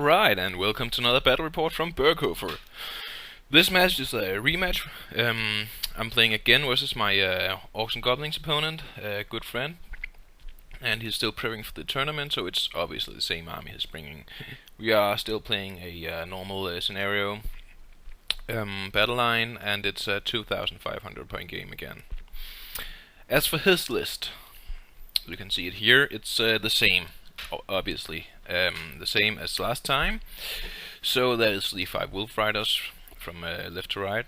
Alright, and welcome to another battle report from Berghofer. This match is a rematch. I'm playing again versus my Orcs and Goblins opponent, a good friend. And he's still prepping for the tournament, so it's obviously the same army he's bringing. We are still playing a normal scenario battle line, and it's a 2,500 point game again. As for his list, you can see it here, it's the same. Obviously, the same as last time. So there is the 5 Wolf Riders from left to right.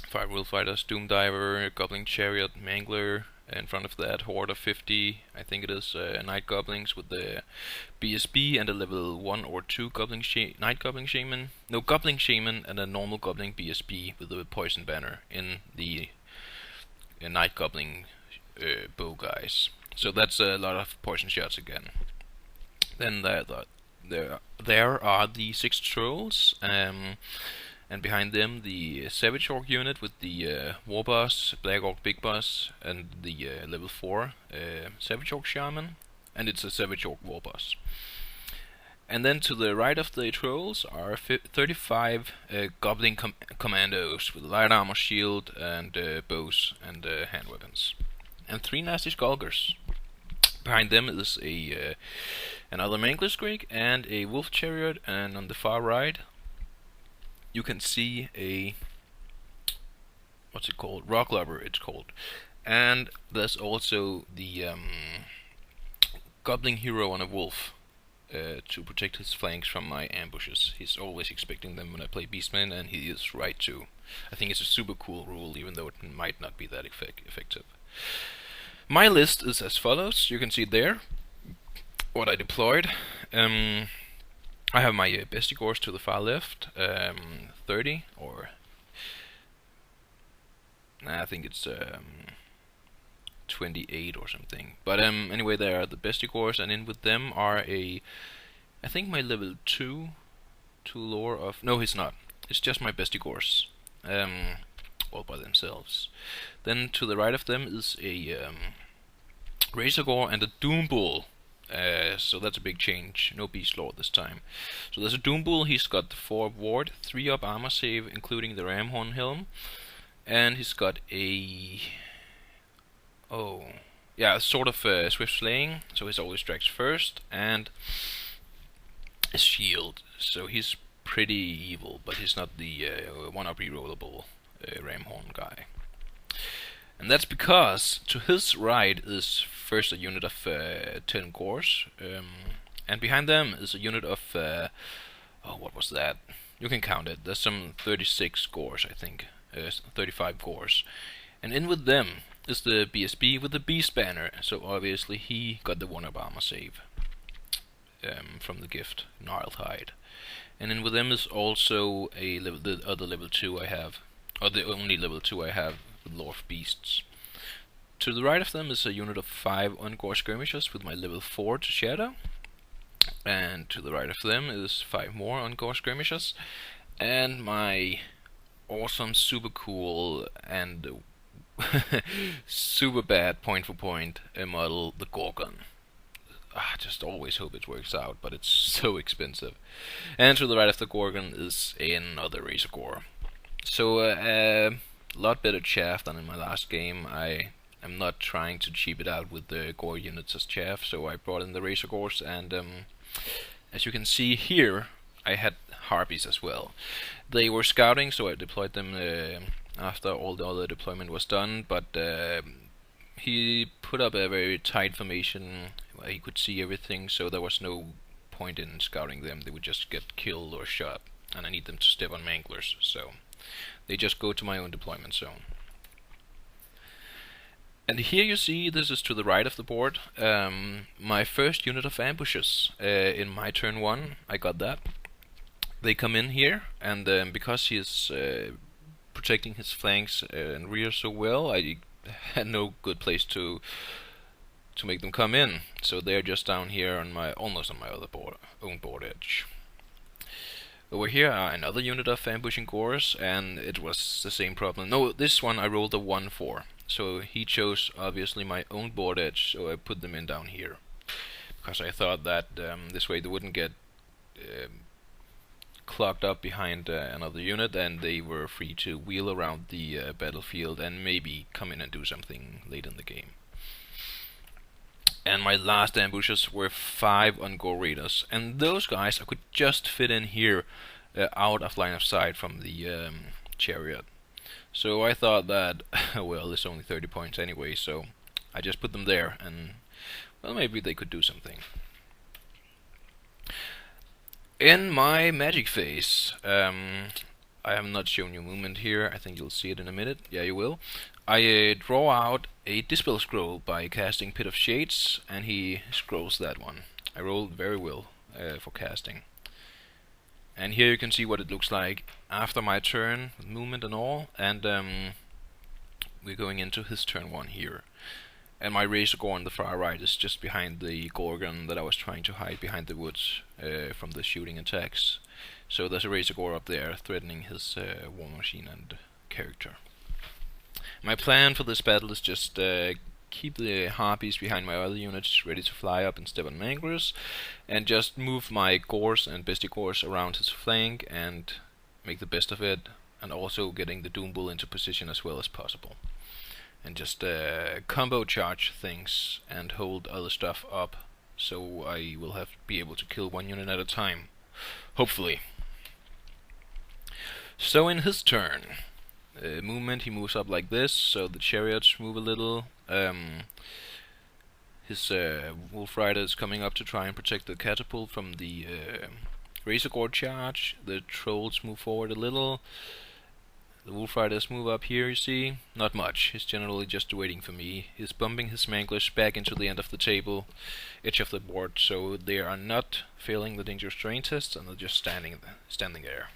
5 Wolf Riders, Doom Diver, Goblin Chariot, Mangler. In front of that, horde of 50, I think it is, Night Goblins with the BSB and a level 1 or 2 Night Goblin Shaman. No, Goblin Shaman and a normal Goblin BSB with the Poison Banner in the Night Goblin bow guys. So that's a lot of poison shots again. Then there are the 6 trolls, and behind them the Savage Orc unit with the War Boss, Black Orc Big Boss, and the level 4 Savage Orc Shaman, and it's a Savage Orc War Boss. And then to the right of the trolls are 35 Goblin commandos with light armor, shield, and bows and hand weapons, and 3 nasty skulkers. Behind them is another Mangler Scrake and a Wolf Chariot, and on the far right you can see a Rock Lobber it's called. And there's also the Goblin Hero on a Wolf to protect his flanks from my ambushes. He's always expecting them when I play Beastmen, and he is right too. I think it's a super cool rule, even though it might not be that effective. My list is as follows. You can see there what I deployed. I have my Bestigors to the far left, 30 or I think it's 28 or something. But anyway, there are the Bestigors, and in with them are I think my level 2 lore of. No, he's not. It's just my Bestigors, all by themselves. Then to the right of them is a Razor Gore and a Doom Bull. So that's a big change. No Beast Lord this time. So there's a Doom Bull. He's got 4 ward, 3 up armor save, including the Ramhorn helm, and he's got a sort of Swift Slaying. So he always strikes first, and a shield. So he's pretty evil, but he's not the 1-up rerollable Ramhorn guy. And that's because to his right is first a unit of 10 Gores, and behind them is a unit of what was that? You can count it. There's some 36 Gores, I think, 35 Gores, and in with them is the BSB with the Beast Banner. So obviously he got the 1-up armor save from the gift, Gnarled Hide, and in with them is also the other level 2 I have, or the only level 2 I have. Lord of Beasts. To the right of them is a unit of 5 Ungore Skirmishers with my level 4 to Shadow, and to the right of them is 5 more Ungore Skirmishers and my awesome, super cool and super bad point for point model, the Gorgon. I just always hope it works out, but it's so expensive. And to the right of the Gorgon is another Razor Gore. So lot better chaff than in my last game. I am not trying to cheap it out with the Gore units as chaff, so I brought in the Razor Gores, and as you can see here, I had Harpies as well. They were scouting, so I deployed them after all the other deployment was done, but he put up a very tight formation where he could see everything, so there was no point in scouting them. They would just get killed or shot, and I need them to step on Manglers, so they just go to my own deployment zone. And here you see, this is to the right of the board, my first unit of ambushes in my turn 1. I got that. They come in here, and because he is protecting his flanks and rear so well, I had no good place to make them come in. So they're just down here on almost on my own board edge. Over here are another unit of ambushing Gores, and it was the same problem. No, this one I rolled a 1 for. So he chose obviously my own board edge, so I put them in down here. Because I thought that this way they wouldn't get clogged up behind another unit, and they were free to wheel around the battlefield and maybe come in and do something late in the game. And my last ambushes were 5 OnG raiders, and those guys I could just fit in here out of line of sight from the chariot. So I thought that, well, it's only 30 points anyway, so I just put them there, and well, maybe they could do something. In my magic phase, I have not shown you movement here. I think you'll see it in a minute. Yeah, you will. I draw out a Dispel Scroll by casting Pit of Shades, and he scrolls that one. I rolled very well for casting. And here you can see what it looks like after my turn, with movement and all, and we're going into his turn 1 here. And my Razor Gore on the far right is just behind the Gorgon that I was trying to hide behind the woods from the shooting attacks. So there's a Razor Gore up there threatening his war machine and character. My plan for this battle is just keep the harpies behind my other units ready to fly up and step on Mangrous, and just move my Gores and Bestie Gores around his flank and make the best of it, and also getting the Doom Bull into position as well as possible. And just combo charge things and hold other stuff up, so I will be able to kill 1 unit at a time, hopefully. So in his turn, movement, he moves up like this, so the chariots move a little. His Wolf Rider is coming up to try and protect the catapult from the Razor Gore charge. The trolls move forward a little. The Wolf Riders move up here, you see. Not much. He's generally just waiting for me. He's bumping his Manglers back into the end of the table, edge of the board, so they are not failing the dangerous terrain tests, and they're just standing there.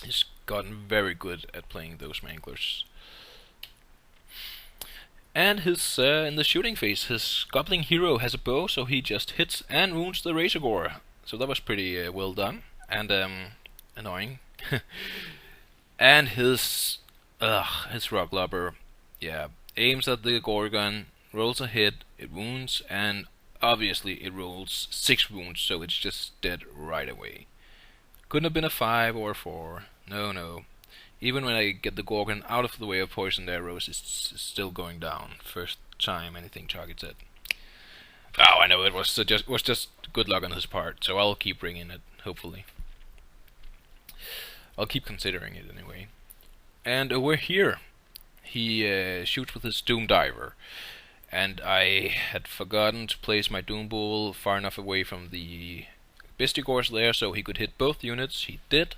He's gotten very good at playing those Manglers. And his in the shooting phase, his Goblin hero has a bow, so he just hits and wounds the Razor Gore. So that was pretty well done, and annoying. And his Rock Lobber, yeah, aims at the Gorgon, rolls a hit, it wounds, and obviously it rolls 6 wounds, so it's just dead right away. Couldn't have been a 5 or a 4. No. Even when I get the Gorgon out of the way of poisoned arrows, it's still going down. First time anything targets it. Oh, I know, it was just good luck on his part, so I'll keep bringing it, hopefully. I'll keep considering it anyway. And over here, he shoots with his Doom Diver. And I had forgotten to place my Doom Bull far enough away from the Bestie Gores there so he could hit both units. He did,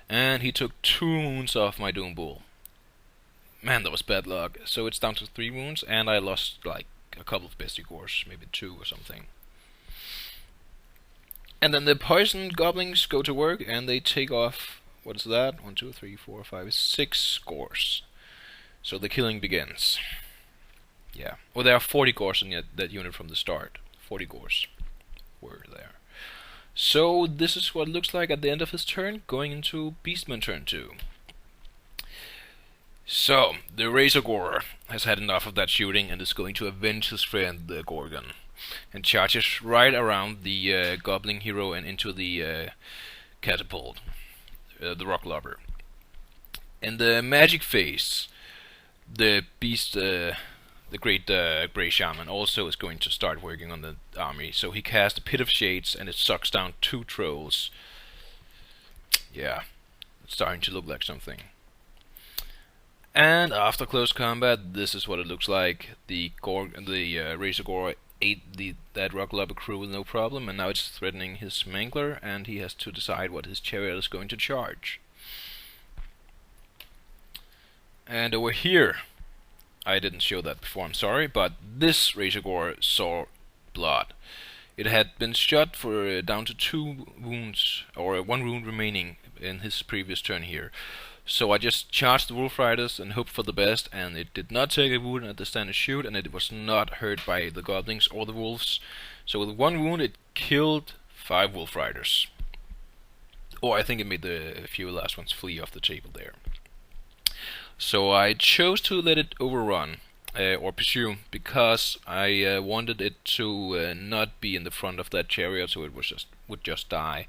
and he took 2 wounds off my Doom Bull. Man, that was bad luck. So it's down to 3 wounds, and I lost like a couple of Bestie Gores, maybe 2 or something. And then the poisoned goblins go to work, and they take off, what is that? 1, 2, 3, 4, 5, 6 Gores. So the killing begins. Yeah. Well, there are 40 Gores in that unit from the start. 40 Gores were there. So this is what it looks like at the end of his turn, going into Beastmen turn 2. So, the Razor Gore has had enough of that shooting and is going to avenge his friend, the Gorgon, and charges right around the Goblin hero and into the catapult, the Rock Lobber. In the magic phase, the beast, the great Grey Shaman, also is going to start working on the army. So he casts a Pit of Shades and it sucks down 2 trolls. Yeah, it's starting to look like something. And after close combat, this is what it looks like. The Razor Gore ate that Rock Lobber crew with no problem, and now it's threatening his Mangler, and he has to decide what his chariot is going to charge. And over here, I didn't show that before, I'm sorry, but this Razor Gore saw blood. It had been shot for down to 2 wounds, or 1 wound remaining in his previous turn here. So I just charged the Wolf Riders and hoped for the best, and it did not take a wound at the standard shoot, and it was not hurt by the goblins or the wolves. So with 1 wound, it killed 5 Wolf Riders. Or I think it made the few last ones flee off the table there. So I chose to let it overrun, or pursue, because I wanted it to not be in the front of that chariot, so it was just would just die.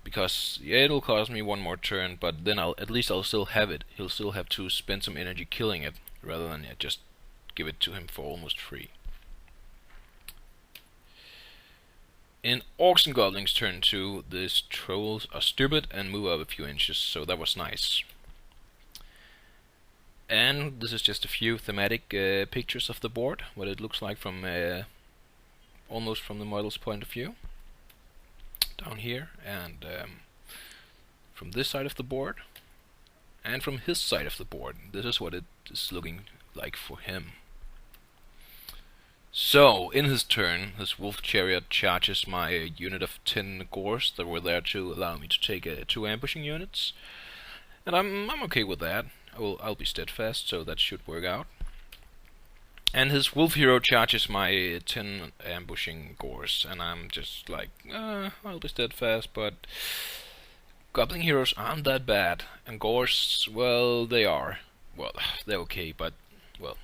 Because yeah, it'll cost me one more turn, but then at least I'll still have it. He'll still have to spend some energy killing it, rather than just give it to him for almost free. In Orcs and Goblins turn 2, these trolls are stupid and move up a few inches, so that was nice. And this is just a few thematic pictures of the board, what it looks like from almost from the model's point of view. Down here, and from this side of the board, and from his side of the board. This is what it is looking like for him. So, in his turn, his wolf chariot charges my unit of 10 gores that were there to allow me to take 2 ambushing units, and I'm okay with that. I'll be steadfast, so that should work out. And his wolf hero charges my 10 ambushing gores, and I'm just like, I'll be steadfast, but goblin heroes aren't that bad, and gores, well, they are. Well, they're okay, but, well,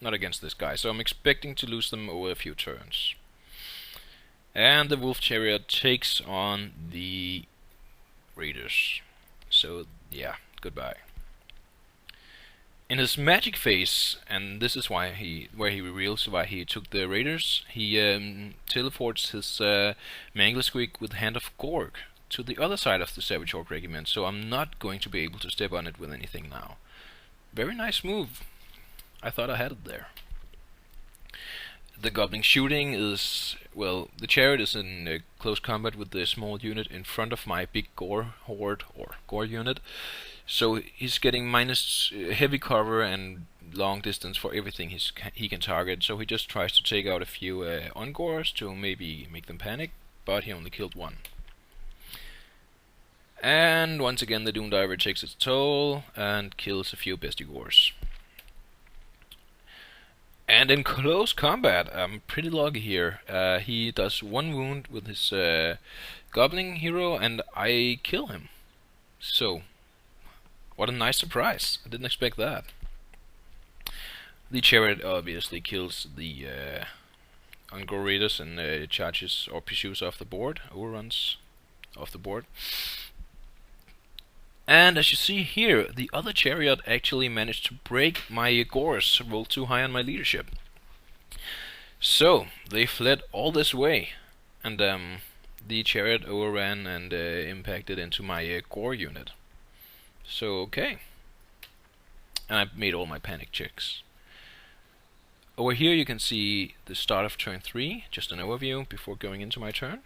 not against this guy, so I'm expecting to lose them over a few turns. And the wolf chariot takes on the raiders. So, yeah, goodbye. In his magic phase, and this is where he reveals why he took the raiders, he teleports his Mangler with Hand of Gorg to the other side of the Savage Orc regiment, so I'm not going to be able to step on it with anything now. Very nice move. I thought I had it there. The goblin shooting is, well, the chariot is in close combat with the small unit in front of my big gore horde or gore unit. So he's getting minus heavy cover and long distance for everything he can target. So he just tries to take out a few OnGs to maybe make them panic, but he only killed 1. And once again the Doom Diver takes its toll and kills a few Bestigors. And in close combat, I'm pretty lucky here. He does 1 wound with his Goblin hero and I kill him. So, what a nice surprise. I didn't expect that. The chariot obviously kills the OnG raiders and charges or pursues off the board, overruns off the board. And as you see here, the other chariot actually managed to break my gores, rolled too high on my leadership. So, they fled all this way, and the chariot overran and impacted into my gore unit. So, okay. And I made all my panic checks. Over here you can see the start of turn 3, just an overview before going into my turn.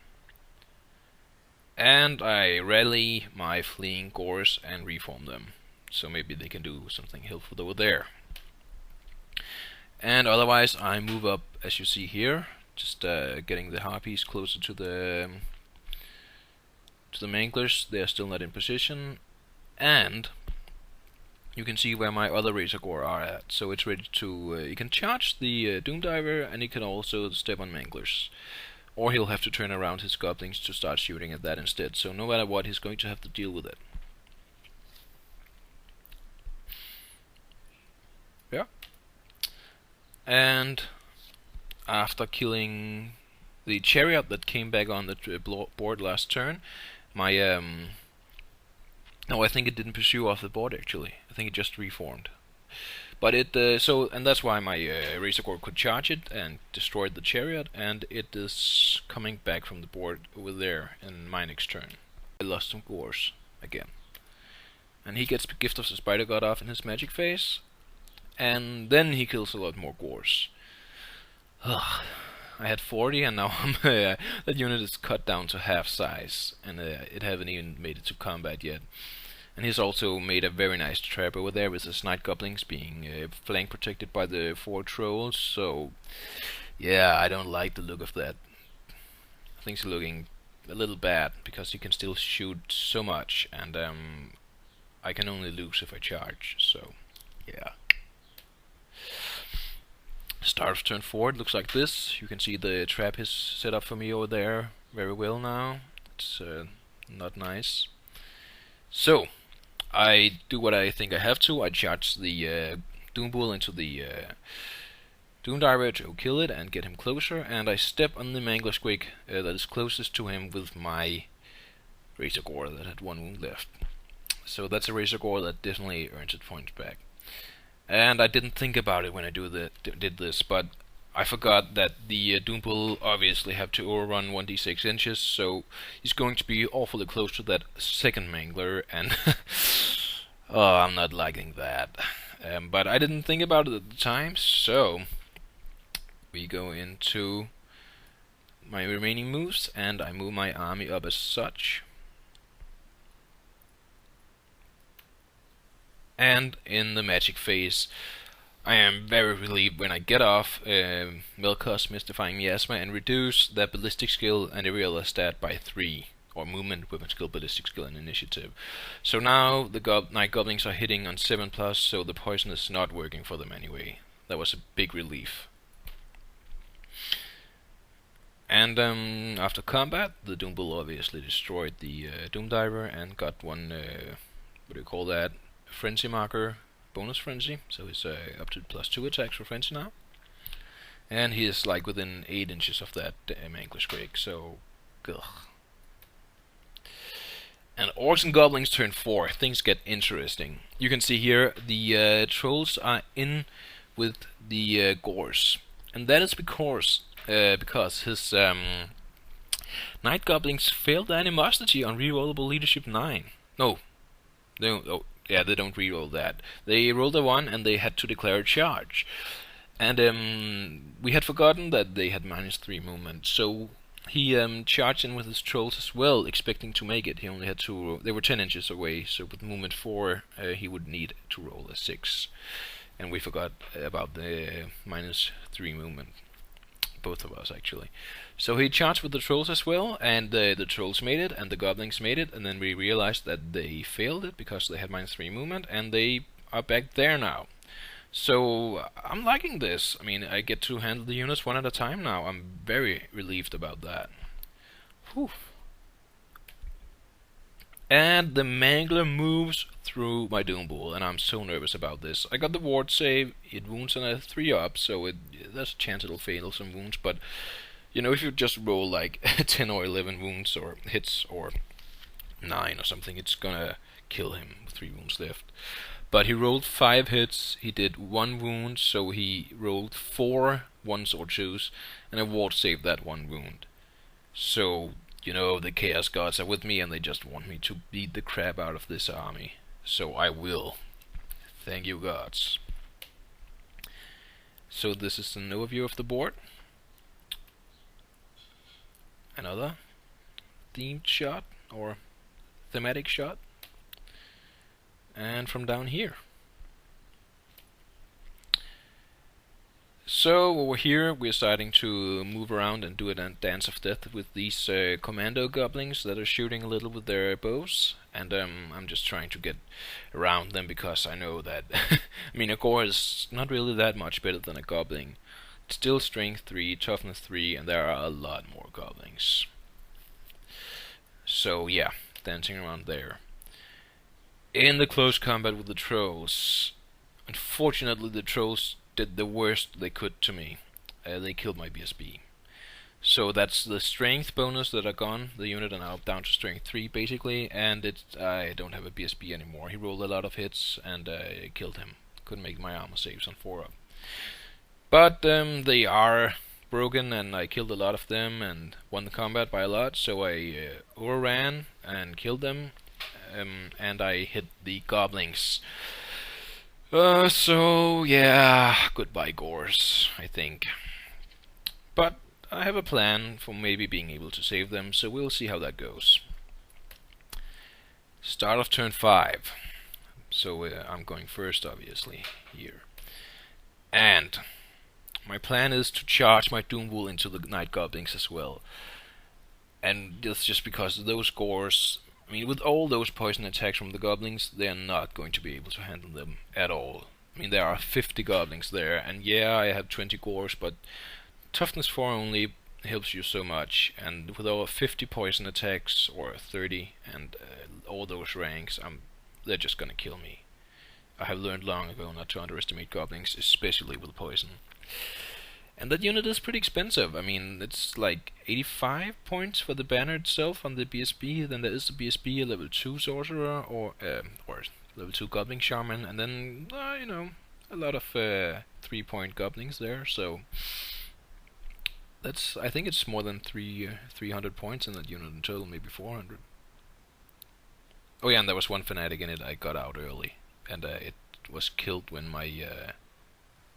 And I rally my fleeing gores and reform them, so maybe they can do something helpful over there. And otherwise I move up, as you see here, just getting the harpies closer to the manglers. They are still not in position, and you can see where my other razor gore are at. So it's ready to you can charge the Doom Diver, and you can also step on manglers. Or he'll have to turn around his goblins to start shooting at that instead. So no matter what, he's going to have to deal with it. Yeah. And after killing the chariot that came back on the board last turn, my no, I think it didn't pursue off the board actually. I think it just reformed. But it and that's why my razor gore could charge it and destroyed the chariot, and it is coming back from the board over there in my next turn. I lost some gores again, and he gets Gift of the Spider God off in his magic phase, and then he kills a lot more gores. Ugh. I had 40, and now that unit is cut down to half size, and it haven't even made it to combat yet. And he's also made a very nice trap over there with his Night Goblins being flank protected by the 4 trolls. So, yeah, I don't like the look of that. Things are looking a little bad because he can still shoot so much, and I can only lose if I charge. So, yeah. Start of turn 4 it looks like this. You can see the trap is set up for me over there very well now. It's not nice. So, I do what I think I have to. I charge the Doom Bull into the Doomdiver to kill it and get him closer, and I step on the Mangler Squig that is closest to him with my Razor Gore that had 1 wound left. So that's a Razor Gore that definitely earns its points back. And I didn't think about it when I did this, but I forgot that the Doom Bull obviously have to overrun 1d6 inches, so he's going to be awfully close to that second Mangler, and oh, I'm not liking that. But I didn't think about it at the time, so we go into my remaining moves, and I move my army up as such. And in the magic phase, I am very relieved when I get off Melkos Mystifying Miasma and reduce the ballistic skill and every other stat by 3, or movement, weapon skill, ballistic skill, and initiative. So now the Night Goblins are hitting on 7+, so the poison is not working for them anyway. That was a big relief. And after combat, the Doom Bull obviously destroyed the Doomdiver and got one, what do you call that, Frenzy marker, bonus Frenzy, so he's up to +2 attacks for Frenzy now. And he is like within 8 inches of that Mangler Squig, so ugh. And Orcs and Goblins turn 4, things get interesting. You can see here the trolls are in with the Gores, and that is because his Night Goblins failed animosity on rerollable leadership 9. No, they don't, oh, yeah, they don't reroll that. They rolled a 1 and they had to declare a charge. And we had forgotten that they had -3 movement, so he charged in with his trolls as well, expecting to make it. He only had to. They were 10 inches away, so with movement 4, he would need to roll a 6. And we forgot about the -3 movement. Both of us, actually. So he charged with the trolls as well, and the trolls made it, and the goblins made it, and then we realized that they failed it because they had -3 movement, and they are back there now. So I'm liking this. I mean, I get to handle the units one at a time now. I'm very relieved about that. Whew. And the Mangler moves through my Doom Bull, and I'm so nervous about this. I got the ward save, it wounds on a 3-up, so there's a chance it'll fail some wounds, but you know, if you just roll like 10 or 11 wounds or hits or 9 or something, it's gonna kill him with 3 wounds left. But he rolled 5 hits, he did 1 wound, so he rolled 4 1s or 2s, and a ward saved that 1 wound. So, you know, the Chaos Gods are with me and they just want me to beat the crap out of this army. So I will. Thank you, gods. So this is an overview of the board. Another themed shot, or thematic shot. And from down here. So over here we're starting to move around and do a dance of death with these commando goblins that are shooting a little with their bows, and I'm just trying to get around them because I know that I mean, a Gore is not really that much better than a goblin. It's still strength 3, toughness 3, and there are a lot more goblins. So yeah, dancing around there. In the close combat with the trolls, unfortunately the trolls did the worst they could to me. They killed my BSB. So that's the strength bonus that are gone. The unit are now down to strength 3 basically, and I don't have a BSB anymore. He rolled a lot of hits and I killed him. Couldn't make my armor saves on 4-up. But they are broken and I killed a lot of them and won the combat by a lot, so I overran and killed them, and I hit the goblins. So yeah, goodbye Gores, I think. But I have a plan for maybe being able to save them, so we'll see how that goes. Start of turn 5. So I'm going first, obviously, here. And my plan is to charge my Doom Bull into the Night Goblins as well. And that's just because those Gores, I mean, with all those poison attacks from the goblins, they are not going to be able to handle them at all. I mean, there are 50 goblins there, and yeah, I have 20 Gores, but toughness 4 only helps you so much, and with over 50 poison attacks, or 30, and all those ranks, they're just gonna kill me. I have learned long ago not to underestimate goblins, especially with poison. And that unit is pretty expensive. I mean, it's like 85 points for the banner itself on the BSB. Then there is the BSB, a level 2 sorcerer, or level 2 goblin shaman, and then you know, a lot of 3-point goblins there. So that's, I think it's more than 300 points in that unit in total, maybe 400. Oh yeah, and there was one fanatic in it I got out early, and it was killed when my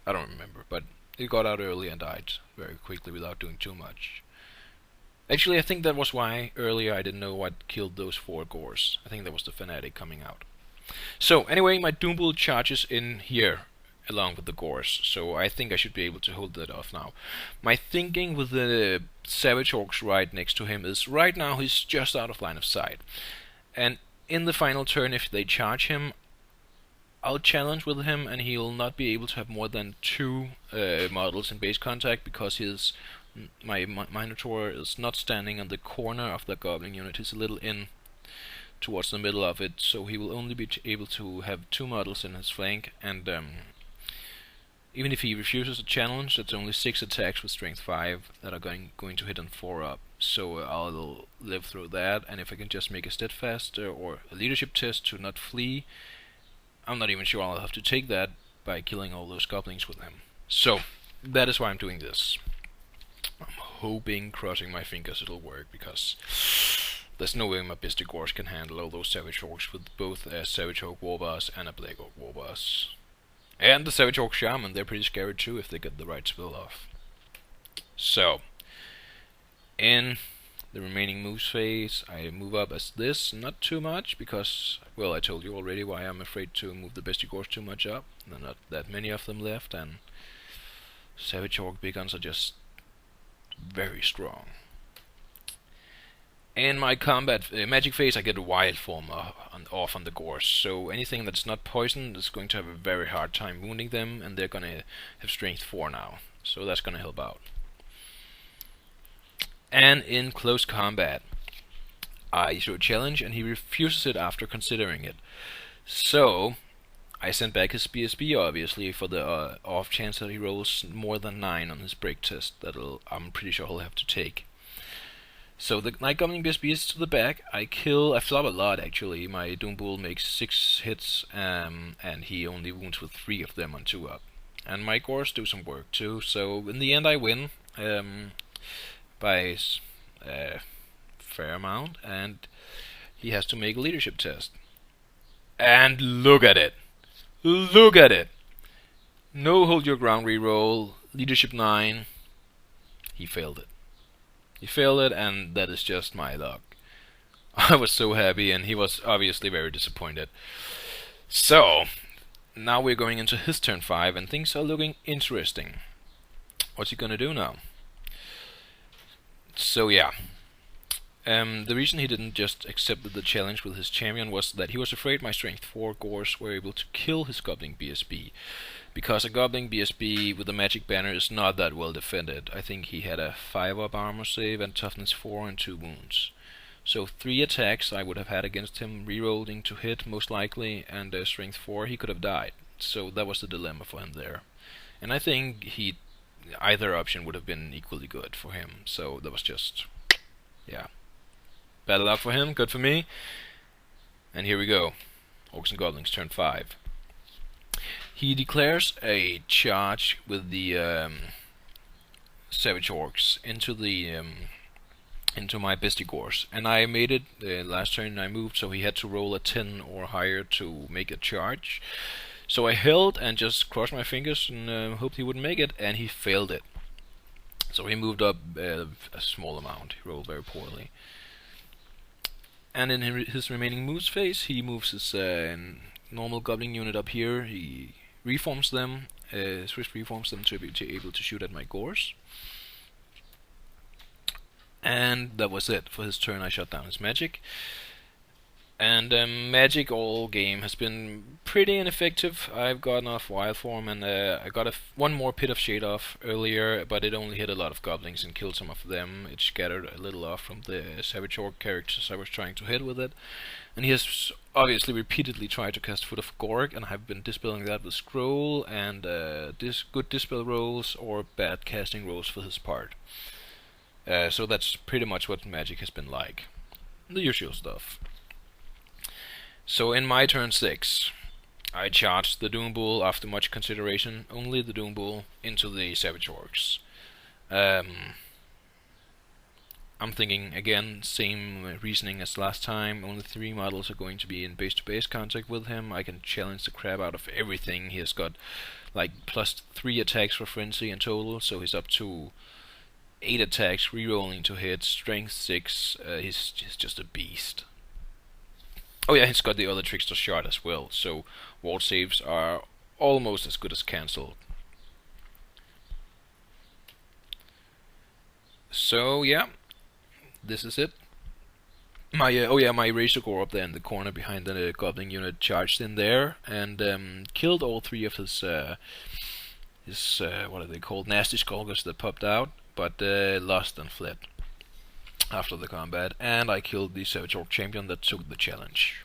I don't remember, but it got out early and died very quickly without doing too much. Actually, I think that was why earlier I didn't know what killed those 4 gores. I think that was the fanatic coming out. So anyway, my Doombull charges in here along with the gores, so I think I should be able to hold that off now. My thinking with the Savage Orcs right next to him is right now he's just out of line of sight, and in the final turn, if they charge him, I'll challenge with him, and he'll not be able to have more than 2 models in base contact, because my Minotaur is not standing on the corner of the Goblin unit. He's a little in towards the middle of it, so he will only be able to have 2 models in his flank, and even if he refuses a challenge, that's only 6 attacks with strength 5 that are going to hit on 4 up. So I'll live through that, and if I can just make a steadfast or a leadership test to not flee, I'm not even sure I'll have to take that by killing all those goblins with him. So that is why I'm doing this. I'm hoping, crossing my fingers, it'll work, because there's no way my Bistic Orcs can handle all those Savage Orcs with both a Savage Orc Warboss and a Black Orc Warboss. And the Savage Orc Shaman, they're pretty scary too if they get the right spell off. So, in the remaining moves phase, I move up as this, not too much, because, well, I told you already why I'm afraid to move the Bistic Orcs too much up. There are not that many of them left, and Savage Orc Big Guns are just very strong. In my combat magic phase, I get a wild form off on the gores, so anything that's not poisoned is going to have a very hard time wounding them, and they're gonna have strength 4 now, so that's gonna help out. And in close combat, I issue a challenge, and he refuses it after considering it. So I sent back his BSB, obviously, for the off chance that he rolls more than 9 on his break test. I'm pretty sure he'll have to take. So the Night Goblin BSB is to the back. I flop a lot, actually. My Doombull makes 6 hits, and he only wounds with 3 of them on 2 up. And my gores do some work too, so in the end I win by a fair amount, and he has to make a leadership test. And look at it! Look at it! No hold your ground reroll, leadership 9. He failed it. He failed it, and that is just my luck. I was so happy, and he was obviously very disappointed. So, now we're going into his turn 5, and things are looking interesting. What's he gonna do now? So yeah. The reason he didn't just accept the challenge with his champion was that he was afraid my strength 4 gores were able to kill his Goblin BSB. Because a Goblin BSB with a magic banner is not that well defended. I think he had a 5-up armor save and toughness 4 and 2 wounds. So 3 attacks I would have had against him, rerolling to hit most likely, and strength 4 he could have died. So that was the dilemma for him there. And I think either option would have been equally good for him. So that was just, yeah. Bad luck for him, good for me. And here we go. Orcs and Goblins, turn 5. He declares a charge with the Savage Orcs into my Bistic Orcs, and I made it last turn. I moved, so he had to roll a 10 or higher to make a charge. So I held and just crossed my fingers and hoped he wouldn't make it, and he failed it. So he moved up a small amount. He rolled very poorly. And in his remaining moves phase, he moves his normal Goblin unit up here. He reforms them, swift reforms them to be able to shoot at my gores. And that was it for his turn. I shut down his magic. And magic all game has been pretty ineffective. I've gotten off wild form, and I got one more Pit of Shade off earlier, but it only hit a lot of goblins and killed some of them. It scattered a little off from the Savage Orc characters I was trying to hit with it. And he has obviously repeatedly tried to cast Foot of Gork, and I've been dispelling that with Scroll and good dispel rolls or bad casting rolls for his part. So that's pretty much what magic has been like. The usual stuff. So in my turn 6, I charged the Doom Bull after much consideration, only the Doom Bull, into the Savage Orcs. I'm thinking, again, same reasoning as last time, only 3 models are going to be in base-to-base contact with him. I can challenge the crap out of everything. He has got like plus 3 attacks for Frenzy in total, so he's up to 8 attacks, rerolling to hit, strength 6, he's just a beast. Oh yeah, he's got the other Trickster shot as well, so ward saves are almost as good as cancelled. So yeah, this is it. My my Razor Gore up there in the corner behind the Goblin unit charged in there and killed all 3 of his what are they called, nasty Skulkers that popped out, but lost and fled after the combat, and I killed the Savage Orc champion that took the challenge.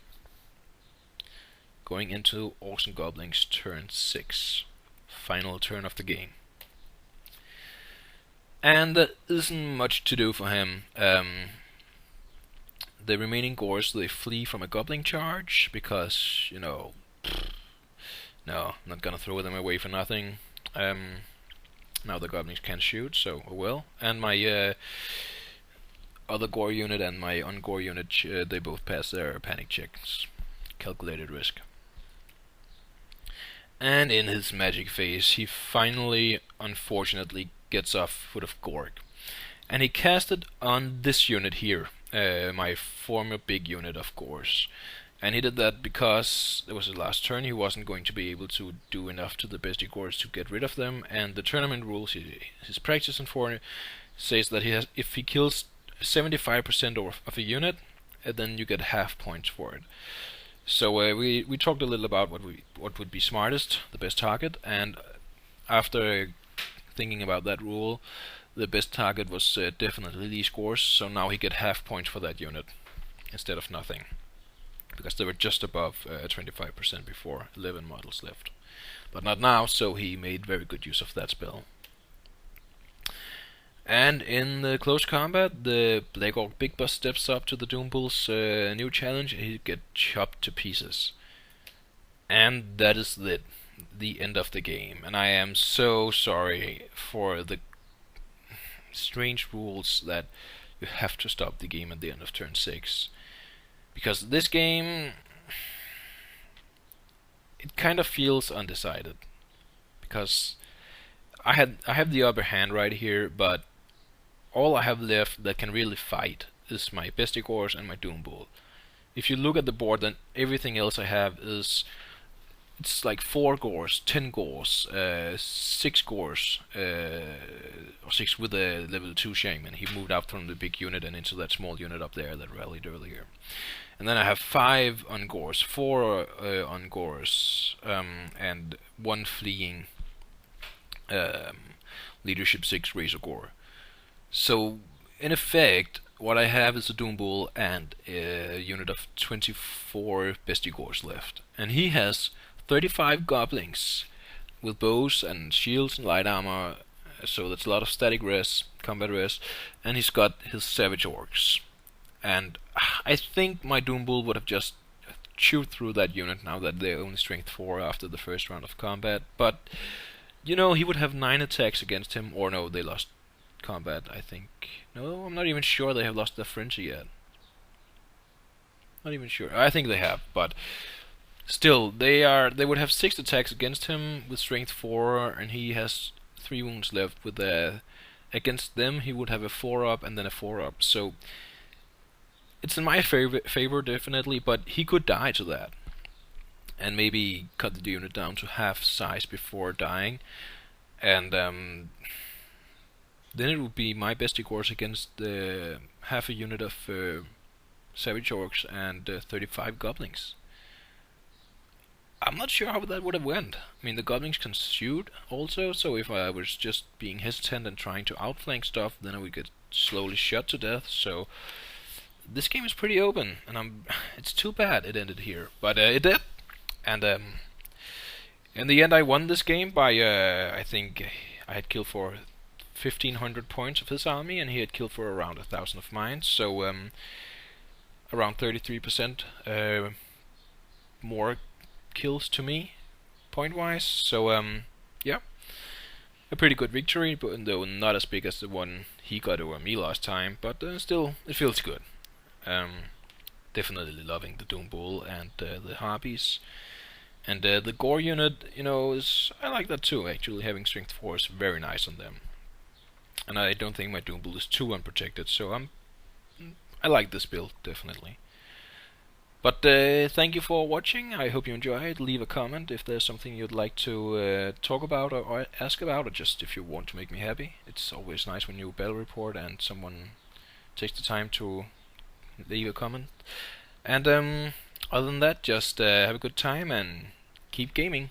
Going into Orcs and Goblins turn 6, final turn of the game. And there isn't much to do for him. The remaining Gores, they flee from a Goblin charge, because, you know, no, I'm not gonna throw them away for nothing. Now the Goblins can't shoot, so oh well. And my other Gore unit and my OnG unit, they both pass their panic checks. Calculated risk. And in his magic phase, he finally, unfortunately, gets off Foot of Gork. And he cast it on this unit here, my former big unit, of course. And he did that because it was his last turn. He wasn't going to be able to do enough to the Bestie Gores to get rid of them. And the tournament rules, his practicing for, says that if he kills 75% of a unit, then you get half points for it. So we talked a little about what would be smartest, the best target, and after thinking about that rule, the best target was definitely these Gores. So now he get half points for that unit instead of nothing, because they were just above 25% before, 11 models left, but not now. So he made very good use of that spell. And in the close combat, the Black Orc Big Boss steps up to the Doom Bull's new challenge, and he gets chopped to pieces. And that is the end of the game. And I am so sorry for the strange rules that you have to stop the game at the end of turn 6. Because this game, it kind of feels undecided. Because I have the upper hand right here, but all I have left that can really fight is my Bestie Gores and my Doom Bull. If you look at the board, then everything else I have it's like 4 Gores, 10 Gores, 6 Gores, or 6 with a level 2 Shaman. He moved out from the big unit and into that small unit up there that rallied earlier. And then I have 5 OnGores, 4 OnGores, and 1 fleeing Leadership 6 Razor Gore. So, in effect, what I have is a Doom Bull and a unit of 24 Bestie Gores left. And he has 35 Goblins with bows and shields and light armor, so that's a lot of static res, combat res, and he's got his Savage Orcs. And I think my Doom Bull would have just chewed through that unit now that they're only strength 4 after the first round of combat, but you know, he would have 9 attacks against him, or no, they lost combat, I think. No, I'm not even sure they have lost their frenzy yet. Not even sure. I think they have, but still, they would have 6 attacks against him with strength 4, and he has 3 wounds left. With against them, he would have a 4-up and then a 4-up. So it's in my favor definitely, but he could die to that, and maybe cut the unit down to half size before dying, and then it would be my Bestie Gores against half a unit of savage orcs and 35 goblins. I'm not sure how that would have went. I mean, the goblins can shoot also, so if I was just being hesitant and trying to outflank stuff, then I would get slowly shot to death. So this game is pretty open, and it's too bad it ended here, but it did. And in the end, I won this game by I think I had killed for 1,500 points of his army, and he had killed for around 1,000 of mine. So around 33% more kills to me, point-wise. So yeah, a pretty good victory, but though not as big as the one he got over me last time. But still, it feels good. Definitely loving the Doom Bull and the Harpies. And the Gore unit, I like that too, actually, having Strength 4 is very nice on them. And I don't think my Doom Bull is too unprotected, so I like this build, definitely. But thank you for watching, I hope you enjoyed. Leave a comment if there's something you'd like to talk about or ask about, or just if you want to make me happy. It's always nice when you battle report and someone takes the time to leave a comment. And other than that, just have a good time and keep gaming.